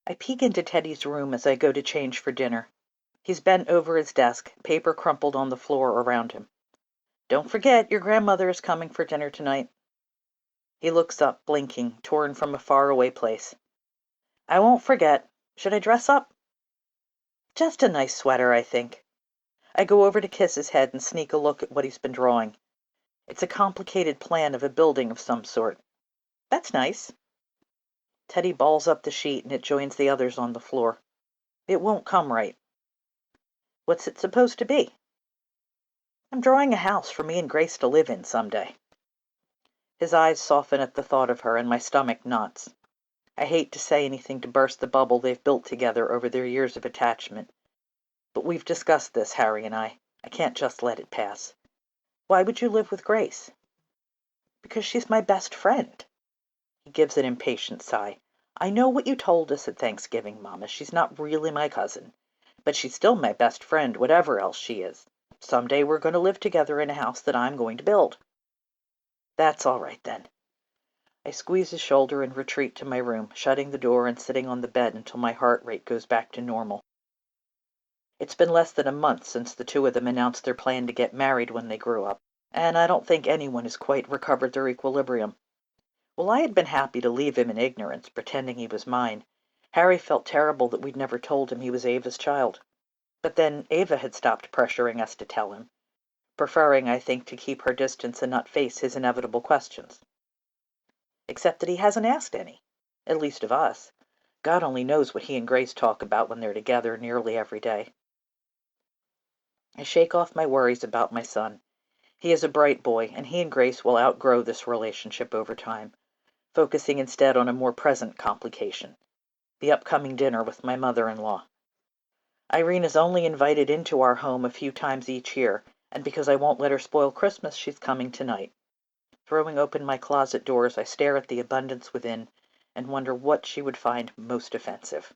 I peek into Teddy's room as I go to change for dinner. He's bent over his desk, paper crumpled on the floor around him. "Don't forget, your grandmother is coming for dinner tonight." He looks up, blinking, torn from a faraway place. "I won't forget. Should I dress up?" "Just a nice sweater, I think." I go over to kiss his head and sneak a look at what he's been drawing. It's a complicated plan of a building of some sort. "That's nice." Teddy balls up the sheet and it joins the others on the floor. "It won't come right." "What's it supposed to be?" "I'm drawing a house for me and Grace to live in someday." His eyes soften at the thought of her, and my stomach knots. I hate to say anything to burst the bubble they've built together over their years of attachment. But we've discussed this, Harry and I. I can't just let it pass. "Why would you live with Grace?" "Because she's my best friend." He gives an impatient sigh. "I know what you told us at Thanksgiving, Mama. She's not really my cousin. But she's still my best friend, whatever else she is. Someday we're going to live together in a house that I'm going to build." "That's all right, then." I squeeze his shoulder and retreat to my room, shutting the door and sitting on the bed until my heart rate goes back to normal. It's been less than a month since the two of them announced their plan to get married when they grew up, and I don't think anyone has quite recovered their equilibrium. Well, I had been happy to leave him in ignorance, pretending he was mine. Harry felt terrible that we'd never told him he was Ava's child. But then Ava had stopped pressuring us to tell him, preferring, I think, to keep her distance and not face his inevitable questions. Except that he hasn't asked any, at least of us. God only knows what he and Grace talk about when they're together nearly every day. I shake off my worries about my son. He is a bright boy, and he and Grace will outgrow this relationship over time, focusing instead on a more present complication, the upcoming dinner with my mother-in-law. Irene is only invited into our home a few times each year, and because I won't let her spoil Christmas, she's coming tonight. Throwing open my closet doors, I stare at the abundance within and wonder what she would find most offensive.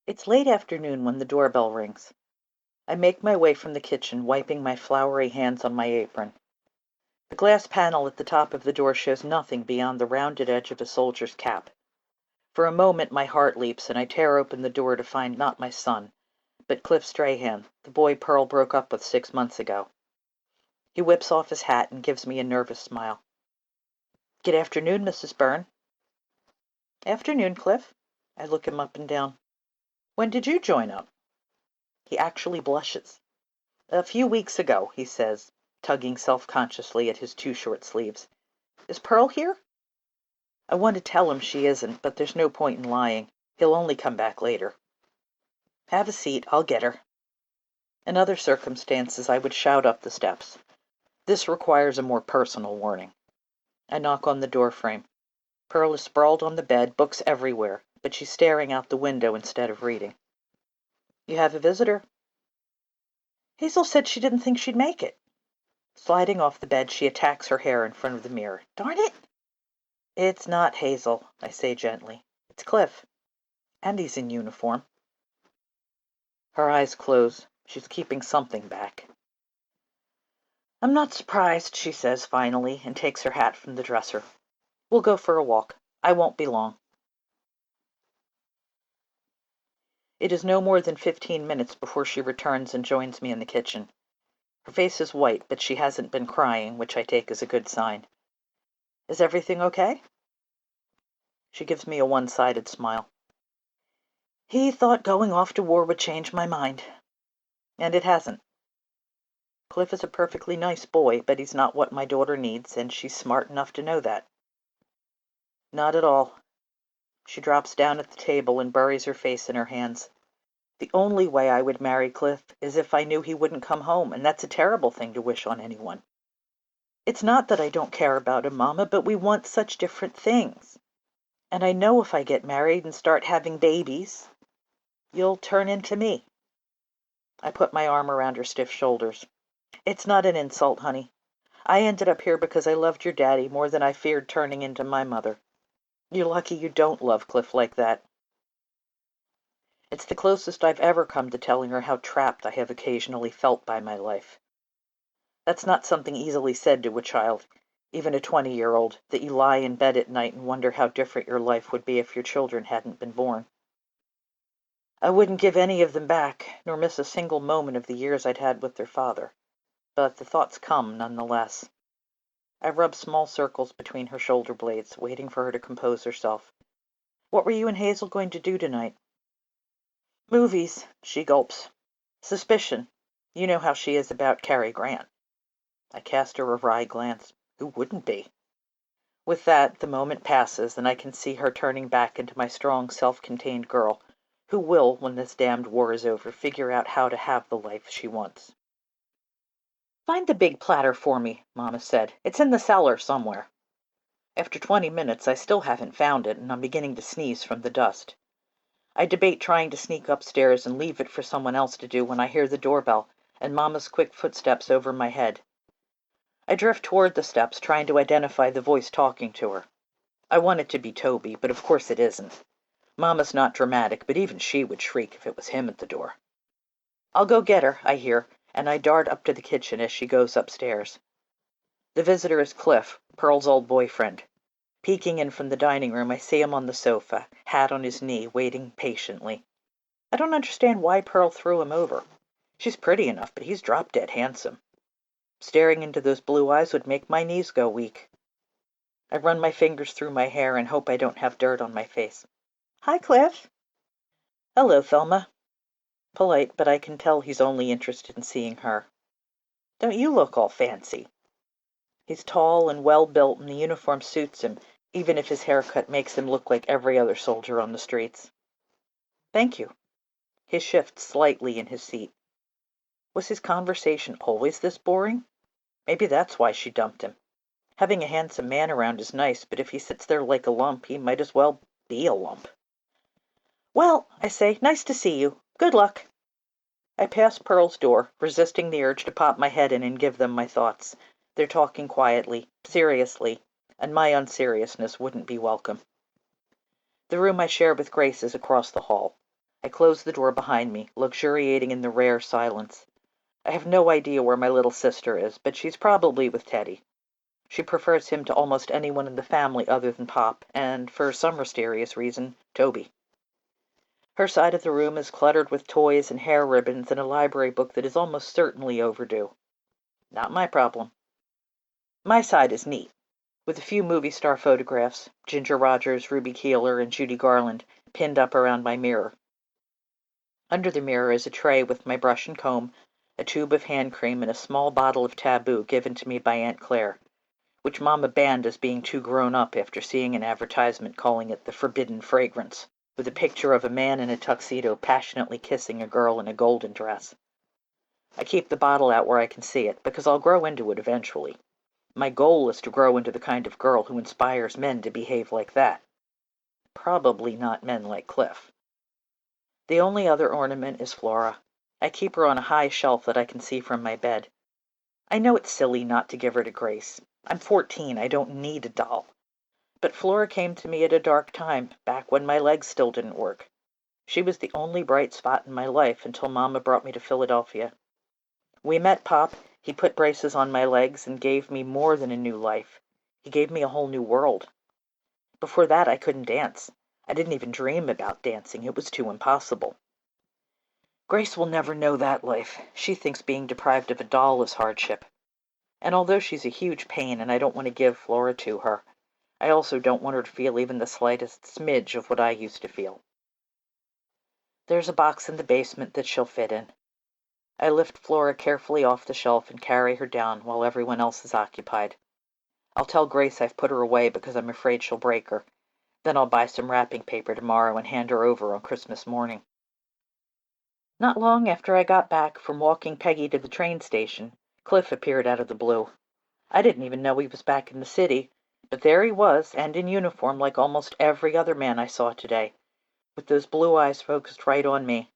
It's late afternoon when the doorbell rings. I make my way from the kitchen, wiping my floury hands on my apron. The glass panel at the top of the door shows nothing beyond the rounded edge of a soldier's cap. For a moment my heart leaps, and I tear open the door to find not my son, but Cliff Strahan, the boy Pearl broke up with 6 months ago. He whips off his hat and gives me a nervous smile. "Good afternoon, Mrs. Byrne." "Afternoon, Cliff." I look him up and down. "When did you join up?" He actually blushes. "A few weeks ago," he says, tugging self-consciously at his too short sleeves. "Is Pearl here?" I want to tell him she isn't, but there's no point in lying. He'll only come back later. "Have a seat. I'll get her." In other circumstances, I would shout up the steps. This requires a more personal warning. I knock on the door frame. Pearl is sprawled on the bed, books everywhere, but she's staring out the window instead of reading. "You have a visitor." "Hazel said she didn't think she'd make it." Sliding off the bed, she attacks her hair in front of the mirror. "Darn it!" "It's not Hazel," I say gently. "It's Cliff. And he's in uniform." Her eyes close. She's keeping something back. "I'm not surprised," she says finally, and takes her hat from the dresser. "We'll go for a walk. I won't be long." It is no more than 15 minutes before she returns and joins me in the kitchen. Her face is white, but she hasn't been crying, which I take as a good sign. "Is everything okay?" She gives me a one-sided smile. "He thought going off to war would change my mind. And it hasn't. Cliff is a perfectly nice boy, but he's not what my daughter needs, and she's smart enough to know that." "Not at all." She drops down at the table and buries her face in her hands. "The only way I would marry Cliff is if I knew he wouldn't come home, and that's a terrible thing to wish on anyone. It's not that I don't care about him, Mama, but we want such different things. And I know if I get married and start having babies, you'll turn into me." I put my arm around her stiff shoulders. "It's not an insult, honey. I ended up here because I loved your daddy more than I feared turning into my mother. You're lucky you don't love Cliff like that." It's the closest I've ever come to telling her how trapped I have occasionally felt by my life. That's not something easily said to a child, even a 20-year-old, that you lie in bed at night and wonder how different your life would be if your children hadn't been born. I wouldn't give any of them back, nor miss a single moment of the years I'd had with their father, but the thoughts come nonetheless. I rub small circles between her shoulder blades, waiting for her to compose herself. What were you and Hazel going to do tonight? Movies, she gulps. Suspicion. You know how she is about Cary Grant. I cast her a wry glance. Who wouldn't be? With that, the moment passes, and I can see her turning back into my strong, self-contained girl, who will, when this damned war is over, figure out how to have the life she wants. Find the big platter for me, Mama said. It's in the cellar somewhere. After 20 minutes, I still haven't found it, and I'm beginning to sneeze from the dust. I debate trying to sneak upstairs and leave it for someone else to do when I hear the doorbell and Mama's quick footsteps over my head. I drift toward the steps, trying to identify the voice talking to her. I want it to be Toby, but of course it isn't. Mama's not dramatic, but even she would shriek if it was him at the door. I'll go get her, I hear, and I dart up to the kitchen as she goes upstairs. The visitor is Cliff, Pearl's old boyfriend. Peeking in from the dining room, I see him on the sofa, hat on his knee, waiting patiently. I don't understand why Pearl threw him over. She's pretty enough, but he's drop-dead handsome. Staring into those blue eyes would make my knees go weak. I run my fingers through my hair and hope I don't have dirt on my face. Hi, Cliff. Hello, Thelma. Polite, but I can tell he's only interested in seeing her. Don't you look all fancy? He's tall and well-built, and the uniform suits him, even if his haircut makes him look like every other soldier on the streets. Thank you. He shifts slightly in his seat. Was his conversation always this boring? Maybe that's why she dumped him. Having a handsome man around is nice, but if he sits there like a lump, he might as well be a lump. Well, I say, nice to see you. Good luck. I pass Pearl's door, resisting the urge to pop my head in and give them my thoughts. They're talking quietly, seriously, and my unseriousness wouldn't be welcome. The room I share with Grace is across the hall. I close the door behind me, luxuriating in the rare silence. I have no idea where my little sister is, but she's probably with Teddy. She prefers him to almost anyone in the family other than Pop, and, for some mysterious reason, Toby. Her side of the room is cluttered with toys and hair ribbons and a library book that is almost certainly overdue. Not my problem. My side is neat, with a few movie star photographs, Ginger Rogers, Ruby Keeler, and Judy Garland, pinned up around my mirror. Under the mirror is a tray with my brush and comb, a tube of hand cream, and a small bottle of Taboo given to me by Aunt Claire, which Mama banned as being too grown up after seeing an advertisement calling it the forbidden fragrance, with a picture of a man in a tuxedo passionately kissing a girl in a golden dress. I keep the bottle out where I can see it, because I'll grow into it eventually. My goal is to grow into the kind of girl who inspires men to behave like that. Probably not men like Cliff. The only other ornament is Flora. I keep her on a high shelf that I can see from my bed. I know it's silly not to give her to Grace. I'm 14, I don't need a doll. But Flora came to me at a dark time, back when my legs still didn't work. She was the only bright spot in my life until Mama brought me to Philadelphia. We met Pop, he put braces on my legs and gave me more than a new life. He gave me a whole new world. Before that, I couldn't dance. I didn't even dream about dancing. It was too impossible. Grace will never know that life. She thinks being deprived of a doll is hardship. And although she's a huge pain and I don't want to give Flora to her, I also don't want her to feel even the slightest smidge of what I used to feel. There's a box in the basement that she'll fit in. I lift Flora carefully off the shelf and carry her down while everyone else is occupied. I'll tell Grace I've put her away because I'm afraid she'll break her. Then I'll buy some wrapping paper tomorrow and hand her over on Christmas morning. Not long after I got back from walking Peggy to the train station, Cliff appeared out of the blue. I didn't even know he was back in the city, but there he was, and in uniform like almost every other man I saw today, with those blue eyes focused right on me.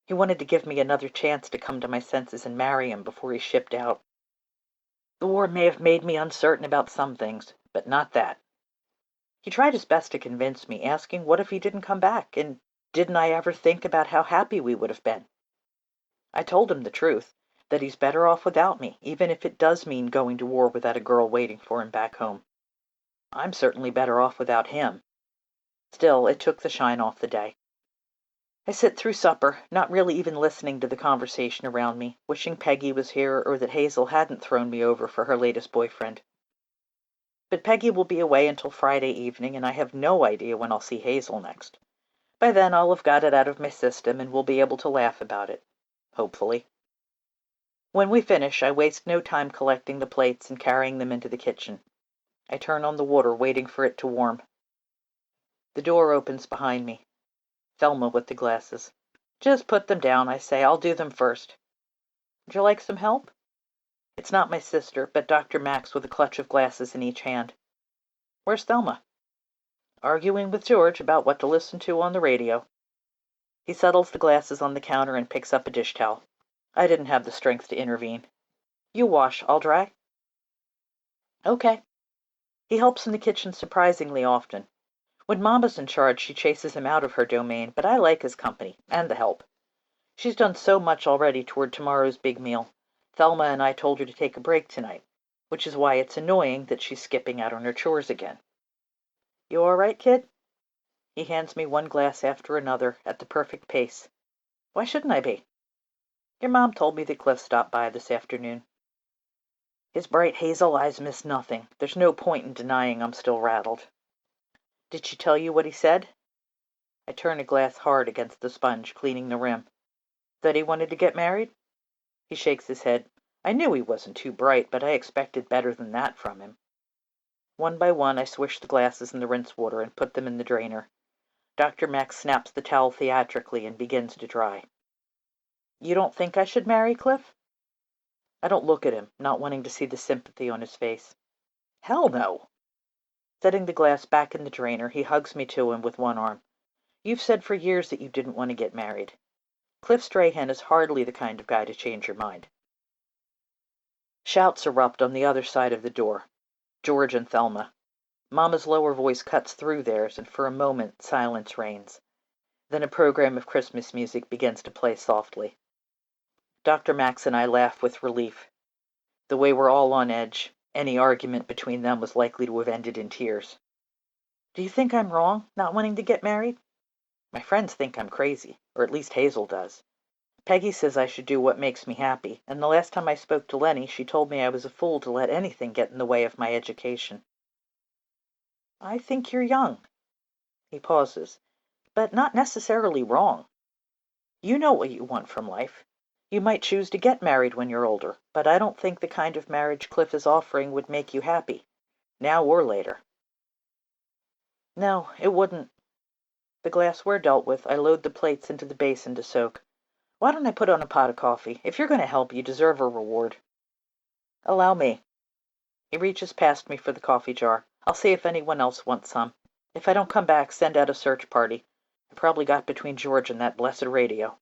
He wanted to give me another chance to come to my senses and marry him before he shipped out. The war may have made me uncertain about some things, but not that. He tried his best to convince me, asking what if he didn't come back, and didn't I ever think about how happy we would have been? I told him the truth, that he's better off without me, even if it does mean going to war without a girl waiting for him back home. I'm certainly better off without him. Still, it took the shine off the day. I sit through supper, not really even listening to the conversation around me, wishing Peggy was here or that Hazel hadn't thrown me over for her latest boyfriend. But Peggy will be away until Friday evening, and I have no idea when I'll see Hazel next. By then I'll have got it out of my system and will be able to laugh about it. Hopefully. When we finish, I waste no time collecting the plates and carrying them into the kitchen. I turn on the water, waiting for it to warm. The door opens behind me. Thelma with the glasses. Just put them down, I say. I'll do them first. Would you like some help? It's not my sister, but Dr. Max with a clutch of glasses in each hand. Where's Thelma? Arguing with George about what to listen to on the radio. He settles the glasses on the counter and picks up a dish towel. I didn't have the strength to intervene. You wash, I'll dry. Okay. He helps in the kitchen surprisingly often. When Mama's in charge, she chases him out of her domain, but I like his company, and the help. She's done so much already toward tomorrow's big meal. Thelma and I told her to take a break tonight, which is why it's annoying that she's skipping out on her chores again. You all right, kid? He hands me one glass after another, at the perfect pace. Why shouldn't I be? Your mom told me that Cliff stopped by this afternoon. His bright hazel eyes miss nothing. There's no point in denying I'm still rattled. Did she tell you what he said? I turn a glass hard against the sponge, cleaning the rim. That he wanted to get married? He shakes his head. I knew he wasn't too bright, but I expected better than that from him. One by one, I swish the glasses in the rinse water and put them in the drainer. Dr. Max snaps the towel theatrically and begins to dry. You don't think I should marry Cliff? I don't look at him, not wanting to see the sympathy on his face. Hell no! Setting the glass back in the drainer, he hugs me to him with one arm. You've said for years that you didn't want to get married. Cliff Strahan is hardly the kind of guy to change your mind. Shouts erupt on the other side of the door. George and Thelma. Mama's lower voice cuts through theirs, and for a moment silence reigns. Then a program of Christmas music begins to play softly. Dr. Max and I laugh with relief. The way we're all on edge, any argument between them was likely to have ended in tears. Do you think I'm wrong, not wanting to get married? My friends think I'm crazy, or at least Hazel does. Peggy says I should do what makes me happy, and the last time I spoke to Lenny, she told me I was a fool to let anything get in the way of my education. I think you're young. He pauses, but not necessarily wrong. You know what you want from life. You might choose to get married when you're older, but I don't think the kind of marriage Cliff is offering would make you happy, now or later. No, it wouldn't. The glassware dealt with, I load the plates into the basin to soak. Why don't I put on a pot of coffee? If you're going to help, you deserve a reward. Allow me. He reaches past me for the coffee jar. I'll see if anyone else wants some. If I don't come back, send out a search party. I probably got between George and that blessed radio.